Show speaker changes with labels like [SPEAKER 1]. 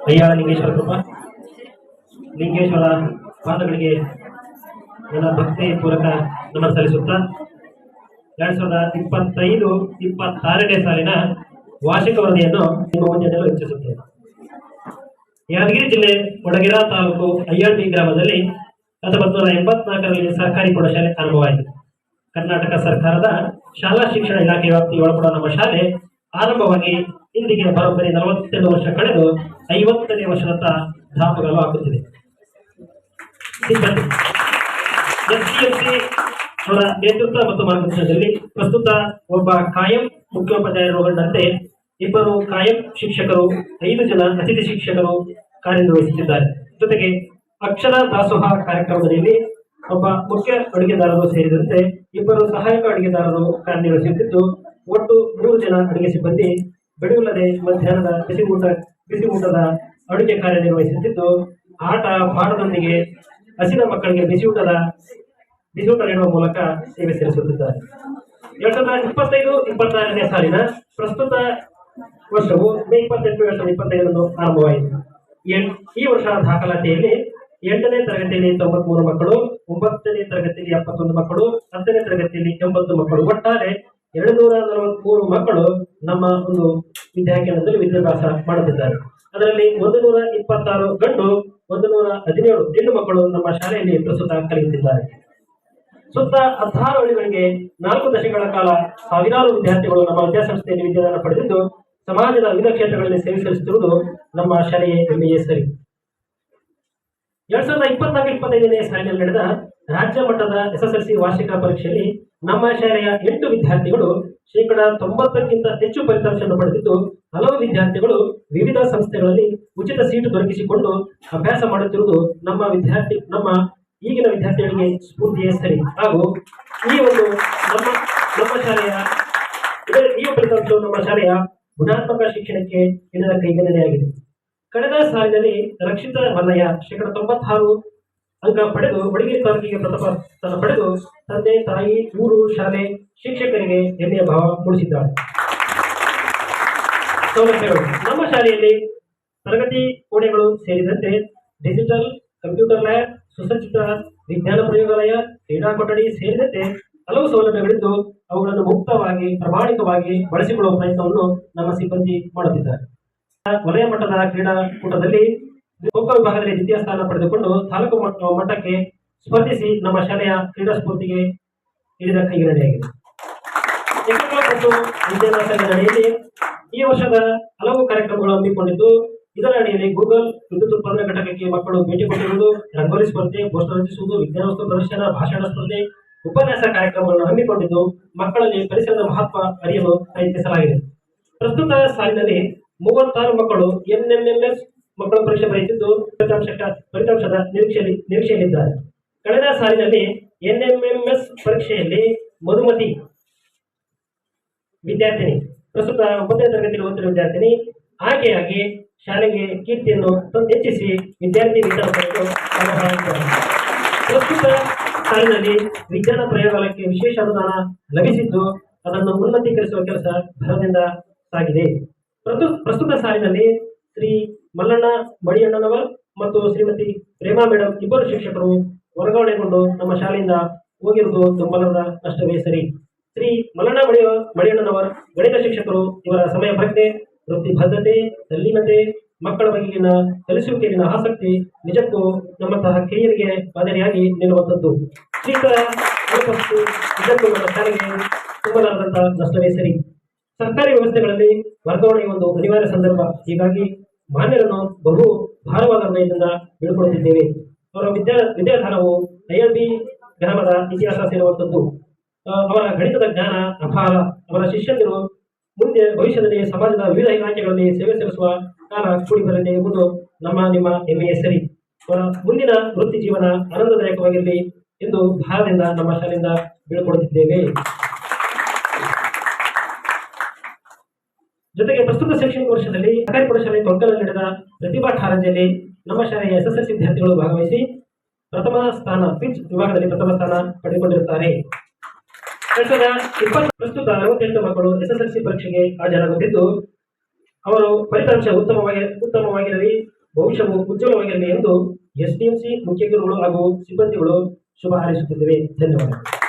[SPEAKER 1] ಅಯ್ಯಾಳ ಲಿಂಗೇಶ್ವರ ಕೃಪಾ ಲಿಂಗೇಶ್ವರ ಪಾದಗಳಿಗೆ ನನ್ನ ಭಕ್ತಿ ಪೂರ್ವಕ ನಮನ ಸಲ್ಲಿಸುತ್ತಾ 2025-26ನೇ ಸಾಲಿನ ವಾರ್ಷಿಕ ವರದಿಯನ್ನು ನಿಮ್ಮ ಮುಂದೆ ಇಚ್ಛಿಸುತ್ತೇನೆ. ಯಾದಗಿರಿ ಜಿಲ್ಲೆ ವಡಗೇರಾ ತಾಲೂಕು ಅಯ್ಯಾಳ್ಬಿ ಗ್ರಾಮದಲ್ಲಿ 1984ರಲ್ಲಿ ಸರ್ಕಾರಿ ಪ್ರೌಢಶಾಲೆ ಆರಂಭವಾಯಿತು. ಕರ್ನಾಟಕ ಸರ್ಕಾರದ ಶಾಲಾ ಶಿಕ್ಷಣ ಇಲಾಖೆ ವ್ಯಾಪ್ತಿಗೆ ಒಳಪಡುವ ನಮ್ಮ ಶಾಲೆ ಆರಂಭವಾಗಿ ಇಂದಿಗೆ ಬರೋಬ್ಬರಿ 42 ವರ್ಷ ಕಳೆದು 50ನೇ ವರ್ಷದತ್ತ ದಾಪುಗಾಲು ಹಾಕುತ್ತಿದೆ. ಸಿಬ್ಬಂದಿ ಎಸ್ಡಿಎಂಸಿ ಅವರ ನೇತೃತ್ವ ಮತ್ತು ಮಾರ್ಗದರ್ಶನದಲ್ಲಿ ಪ್ರಸ್ತುತ ಒಬ್ಬ ಕಾಯಂ ಮುಖ್ಯೋಪಾಧ್ಯಾಯರು ಒಳಗೊಂಡಂತೆ 2 ಕಾಯಂ ಶಿಕ್ಷಕರು, 5 ಜನ ಅತಿಥಿ ಶಿಕ್ಷಕರು ಕಾರ್ಯನಿರ್ವಹಿಸುತ್ತಿದ್ದಾರೆ. ಜೊತೆಗೆ ಅಕ್ಷರ ದಾಸೋಹ ಕಾರ್ಯಕ್ರಮದಲ್ಲಿ ಒಬ್ಬ ಮುಖ್ಯ ಅಡುಗೆದಾರರು ಸೇರಿದಂತೆ 2 ಸಹಾಯಕ ಅಡುಗೆದಾರರು ಕಾರ್ಯನಿರ್ವಹಿಸುತ್ತಿದ್ದು, ಒಟ್ಟು 3 ಜನ ಅಡುಗೆ ಸಿಬ್ಬಂದಿ ಬಿಡುವಿಲ್ಲದೆ ಮಧ್ಯಾಹ್ನದ ಬಿಸಿ ಊಟದ ಅಡುಗೆ ಕಾರ್ಯನಿರ್ವಹಿಸುತ್ತಿದ್ದು, ಆಟ ಪಾಠದೊಂದಿಗೆ ಹಸಿದ ಮಕ್ಕಳಿಗೆ ಬಿಸಿ ಊಟ ನೀಡುವ ಮೂಲಕ ಸೇವೆ ಸಲ್ಲಿಸುತ್ತಿದ್ದಾರೆ. 2025-26ನೇ ಸಾಲಿನ ಪ್ರಸ್ತುತ ವರ್ಷವು ಮೇ 28, 2025 ಆರಂಭವಾಯಿತು. ಈ ವರ್ಷ ದಾಖಲಾತಿಯಲ್ಲಿ 8ನೇ ತರಗತಿಯಲ್ಲಿ 93 ಮಕ್ಕಳು, 9ನೇ ತರಗತಿಯಲ್ಲಿ 71 ಮಕ್ಕಳು, 10ನೇ ತರಗತಿಯಲ್ಲಿ 80 ಮಕ್ಕಳು, ಒಟ್ಟಾರೆ 243 ಮಕ್ಕಳು ನಮ್ಮ ಒಂದು ವಿದ್ಯಾಕೇಂದ್ರದಲ್ಲಿ ವಿದ್ಯಾಭ್ಯಾಸ ಮಾಡುತ್ತಿದ್ದಾರೆ. ಅದರಲ್ಲಿ 126 ಗಂಡು, 117 ಹೆಣ್ಣು ಮಕ್ಕಳು ನಮ್ಮ ಶಾಲೆಯಲ್ಲಿ ಪ್ರಸ್ತುತ ಕಲಿಯುತ್ತಿದ್ದಾರೆ. ಸುತ್ತ 16 ಹಳ್ಳಿಗಳಿಗೆ 4 ದಶಕಗಳ ಕಾಲ ಸಾವಿರಾರು ವಿದ್ಯಾರ್ಥಿಗಳು ನಮ್ಮ ವಿದ್ಯಾಸಂಸ್ಥೆಯಲ್ಲಿ ವಿದ್ಯಾದಾನ ಪಡೆದಿದ್ದು, ಸಮಾಜದ ವಿವಿಧ ಕ್ಷೇತ್ರಗಳಲ್ಲಿ ಸೇವೆ ಸಲ್ಲಿಸುತ್ತಿರುವುದು ನಮ್ಮ ಶಾಲೆಯ ಹೆಮ್ಮೆಯೇ ಸರಿ. 2024-25ನೇ ಸಾಲಿನಲ್ಲಿ ನಡೆದ ರಾಜ್ಯ ಮಟ್ಟದ SSLC ವಾರ್ಷಿಕ ಪರೀಕ್ಷೆಯಲ್ಲಿ ನಮ್ಮ ಶಾಲೆಯ 8 ವಿದ್ಯಾರ್ಥಿಗಳು 90%ಕ್ಕಿಂತ ಹೆಚ್ಚು ಫಲಿತಾಂಶವನ್ನು ಪಡೆದಿದ್ದು, ಹಲವು ವಿದ್ಯಾರ್ಥಿಗಳು ವಿವಿಧ ಸಂಸ್ಥೆಗಳಲ್ಲಿ ಉಚಿತ ಸೀಟು ದೊರಕಿಸಿಕೊಂಡು ಅಭ್ಯಾಸ ಮಾಡುತ್ತಿರುವುದು ನಮ್ಮ ಈಗಿನ ವಿದ್ಯಾರ್ಥಿಗಳಿಗೆ ಸ್ಫೂರ್ತಿಯೇ ಸರಿ. ಹಾಗೂ ಈ ಒಂದು ನಮ್ಮ ಶಾಲೆಯ ಈ ಫಲಿತಾಂಶವು ನಮ್ಮ ಶಾಲೆಯ ಗುಣಾತ್ಮಕ ಶಿಕ್ಷಣಕ್ಕೆ ಹಿಡಿದ ಕೈಗನ್ನಡಿಯಾಗಿದೆ. ಕಳೆದ ಸಾಲಿನಲ್ಲಿ ರಕ್ಷಿತ ಮಲ್ಲಯ್ಯ 96 ಅಂಕ ಪಡೆದು ವಡಗೇರಿ ತಾಲೂಕಿಗೆ ಪ್ರಥಮ ಸ್ಥಾನ ಪಡೆದು ತಂದೆ, ತಾಯಿ, ಊರು, ಶಾಲೆ, ಶಿಕ್ಷಕರಿಗೆ ಹೆಮ್ಮೆಯ ಭಾವ ಮೂಡಿಸಿದ್ದಾಳೆ. ಸೌಲಭ್ಯಗಳು: ನಮ್ಮ ಶಾಲೆಯಲ್ಲಿ ತರಗತಿ ಕೋಣೆಗಳು ಸೇರಿದಂತೆ ಡಿಜಿಟಲ್ ಕಂಪ್ಯೂಟರ್ ಲ್ಯಾಬ್, ಸುಸಜ್ಜಿತ ವಿಜ್ಞಾನ ಪ್ರಯೋಗಾಲಯ, ಕ್ರೀಡಾ ಕೊಠಡಿ ಸೇರಿದಂತೆ ಹಲವು ಸೌಲಭ್ಯಗಳಿದ್ದು ಅವುಗಳನ್ನು ಮುಕ್ತವಾಗಿ ಪ್ರಾಮಾಣಿಕವಾಗಿ ಬಳಸಿಕೊಳ್ಳುವ ಪ್ರಯತ್ನವನ್ನು ನಮ್ಮ ಸಿಬ್ಬಂದಿ ಮಾಡುತ್ತಿದ್ದಾರೆ. ವಲಯ ಮಟ್ಟದ ಕ್ರೀಡಾಕೂಟದಲ್ಲಿ ಖೋಖೋ ವಿಭಾಗದಲ್ಲಿ ದ್ವಿತೀಯ ಸ್ಥಾನ ಪಡೆದುಕೊಂಡು ತಾಲೂಕು ಮಟ್ಟಕ್ಕೆ ಸ್ಪರ್ಧಿಸಿ ನಮ್ಮ ಶಾಲೆಯ ಕ್ರೀಡಾ ಸ್ಫೂರ್ತಿಗೆ ಹಿಡಿದ ಕೈಗನ್ನಡಿಯಾಗಿದೆ. ಮತ್ತು ವಿದ್ಯಾಭ್ಯಾಸ ಅಡಿಯಲ್ಲಿ ಈ ವರ್ಷದ ಹಲವು ಕಾರ್ಯಕ್ರಮಗಳು ಹಮ್ಮಿಕೊಂಡಿದ್ದು, ಇದರ ಅಡಿಯಲ್ಲಿ ಗೂಗಲ್ ವಿದ್ಯುತ್ ಉತ್ಪಾದನಾ ಘಟಕಕ್ಕೆ ಮಕ್ಕಳು ಭೇಟಿ ಕೊಟ್ಟಿರುವುದು, ರಂಗೋಲಿ ಸ್ಪರ್ಧೆ, ಪೋಸ್ಟರ್ ರಚಿಸುವುದು, ವಿಜ್ಞಾನ ವಸ್ತು ಪ್ರದರ್ಶನ, ಭಾಷಣ ಸ್ಪರ್ಧೆ, ಉಪನ್ಯಾಸ ಕಾರ್ಯಕ್ರಮಗಳನ್ನು ಹಮ್ಮಿಕೊಂಡಿದ್ದು ಫಲಿಸಿದ್ದು ಪರಿಸರದ ಮಹತ್ವ ಅರಿಯಲು ಪ್ರಯತ್ನಿಸಲಾಗಿದೆ. ಪ್ರಸ್ತುತ ಸಾಲಿನಲ್ಲಿ 36 ಮಕ್ಕಳು NMMS ಮಕ್ಕಳ ಪರೀಕ್ಷೆ ಬರೆಯುತ್ತಿದ್ದು ಫಲಿತಾಂಶದ ನಿರೀಕ್ಷೆಯಲ್ಲಿದ್ದಾರೆ. ಕಳೆದ ಸಾಲಿನಲ್ಲಿ NMMS ಪರೀಕ್ಷೆಯಲ್ಲಿ ಮಧುಮತಿ ವಿದ್ಯಾರ್ಥಿನಿ, ಪ್ರಸ್ತುತ 9ನೇ ತರಗತಿಯಲ್ಲಿ ಓದುತ್ತಿರುವ ವಿದ್ಯಾರ್ಥಿನಿ ಆಯ್ಕೆಯಾಗಿ ಶಾಲೆಗೆ ಕೀರ್ತಿಯನ್ನು ಹೆಚ್ಚಿಸಿ ವಿದ್ಯಾರ್ಥಿ ವೇತನ ಪಡೆದು ಪ್ರಸ್ತುತ ಸಾಲಿನಲ್ಲಿ ವಿಜ್ಞಾನ ಪ್ರಯೋಗಾಲಯಕ್ಕೆ ವಿಶೇಷ ಅನುದಾನ ಲಭಿಸಿದ್ದು ಅದನ್ನು ಉನ್ನತೀಕರಿಸುವ ಕೆಲಸ ಭರದಿಂದ ಸಾಗಿದೆ. ಪ್ರಸ್ತುತ ಸಾಲಿನಲ್ಲಿ ಶ್ರೀ ಮಲ್ಲಣ್ಣ ಮಡಿಯಣ್ಣನವರ್ ಮತ್ತು ಶ್ರೀಮತಿ ಪ್ರೇಮಾ ಮೇಡಮ್ 2 ಶಿಕ್ಷಕರು ವರ್ಗಾವಣೆಗೊಂಡು ನಮ್ಮ ಶಾಲೆಯಿಂದ ಹೋಗಿರುವುದು ತುಂಬಲಾರದ ನಷ್ಟವೇ ಸರಿ. ಶ್ರೀ ಮಲ್ಲಣ್ಣ ಮಡಿಯಣ್ಣನವರ್ ಗಣಿತ ಶಿಕ್ಷಕರು. ಇವರ ಸಮಯ ಪ್ರಜ್ಞೆ, ವೃತ್ತಿ ಬದ್ಧತೆ, ತಲ್ಲೀನತೆ, ಮಕ್ಕಳ ಬಗೆಗಿನ ಕಲಿಸುವಿಕೆಗಿನ ಆಸಕ್ತಿ ನಿಜಕ್ಕೂ ನಮ್ಮಂತಹ ಕಿರಿಯರಿಗೆ ಮಾದರಿಯಾಗಿ ನಿಲ್ಲುವಂಥದ್ದು. ಶ್ರೀಕರ ನಿಜಕ್ಕೂ ನಮ್ಮ ಶಾಲೆಗೆ ತುಂಬಲಾರದಂತ ನಷ್ಟವೇ ಸರಿ. ಸರ್ಕಾರಿ ವ್ಯವಸ್ಥೆಗಳಲ್ಲಿ ವರ್ಗಾವಣೆ ಒಂದು ಅನಿವಾರ್ಯ ಸಂದರ್ಭ. ಹೀಗಾಗಿ ಮಾನ್ಯರನ್ನು ಬಹು ಭಾರವಾದ ಹೃದಯದಿಂದ ಬೀಳ್ಕೊಡುತ್ತಿದ್ದೇವೆ. ಅವರ ವಿದ್ಯಾಧಾನವು ಅಯ್ಯಾಳ್ಬಿ ಗ್ರಾಮದ ಇತಿಹಾಸ ಸೇರುವಂಥದ್ದು. ಅವರ ಗಣಿತದ ಜ್ಞಾನ ಅಪಾರ. ಅವರ ಶಿಷ್ಯಂದಿರು ಮುಂದೆ ಭವಿಷ್ಯದಲ್ಲಿ ಸಮಾಜದ ವಿವಿಧ ಇಲಾಖೆಗಳಲ್ಲಿ ಸೇವೆ ಸಲ್ಲಿಸುವ ಕಾಲ ಕೂಡಿ ಬರಲಿದೆ ಎಂಬುದು ನಿಮ್ಮ ಹೆಮ್ಮೆಯೇ ಸರಿ. ಅವರ ಮುಂದಿನ ವೃತ್ತಿ ಜೀವನ ಆನಂದದಾಯಕವಾಗಿರಲಿ ಎಂದು ಭಾರದಿಂದ ನಮ್ಮ ಶಾಲೆಯಿಂದ ಬೀಳ್ಕೊಡುತ್ತಿದ್ದೇವೆ. ಜೊತೆಗೆ ಪ್ರಸ್ತುತ ಶೈಕ್ಷಣಿಕ ವರ್ಷದಲ್ಲಿ ಸರ್ಕಾರಿ ಪ್ರೌಢಶಾಲೆ ಕೊಂಕಲಲ್ಲಿ ನಡೆದ ಪ್ರತಿಭಾ ಕಾರಂಜಿಯಲ್ಲಿ ನಮ್ಮ ಶಾಲೆಯ SSLC ವಿದ್ಯಾರ್ಥಿಗಳು ಭಾಗವಹಿಸಿ ಪ್ರಥಮ ಸ್ಥಾನ ಪಿಚ್ ವಿಭಾಗದಲ್ಲಿ ಪ್ರಥಮ ಸ್ಥಾನ ಪಡೆದುಕೊಂಡಿರುತ್ತಾರೆ. ಪ್ರಸ್ತುತ 68 ಮಕ್ಕಳು SSLC ಪರೀಕ್ಷೆಗೆ ಹಾಜರಾಗುತ್ತಿದ್ದು ಅವರು ಫಲಿತಾಂಶ ಉತ್ತಮವಾಗಿರಲಿ, ಭವಿಷ್ಯವು ಉಜ್ವಲವಾಗಿರಲಿ ಎಂದು ಎಸ್ಡಿಎಂಸಿ ಮುಖ್ಯ ಗುರುಗಳು ಹಾಗೂ ಸಿಬ್ಬಂದಿಗಳು ಶುಭ ಹಾರೈಸುತ್ತಿದ್ದೇವೆ. ಧನ್ಯವಾದಗಳು.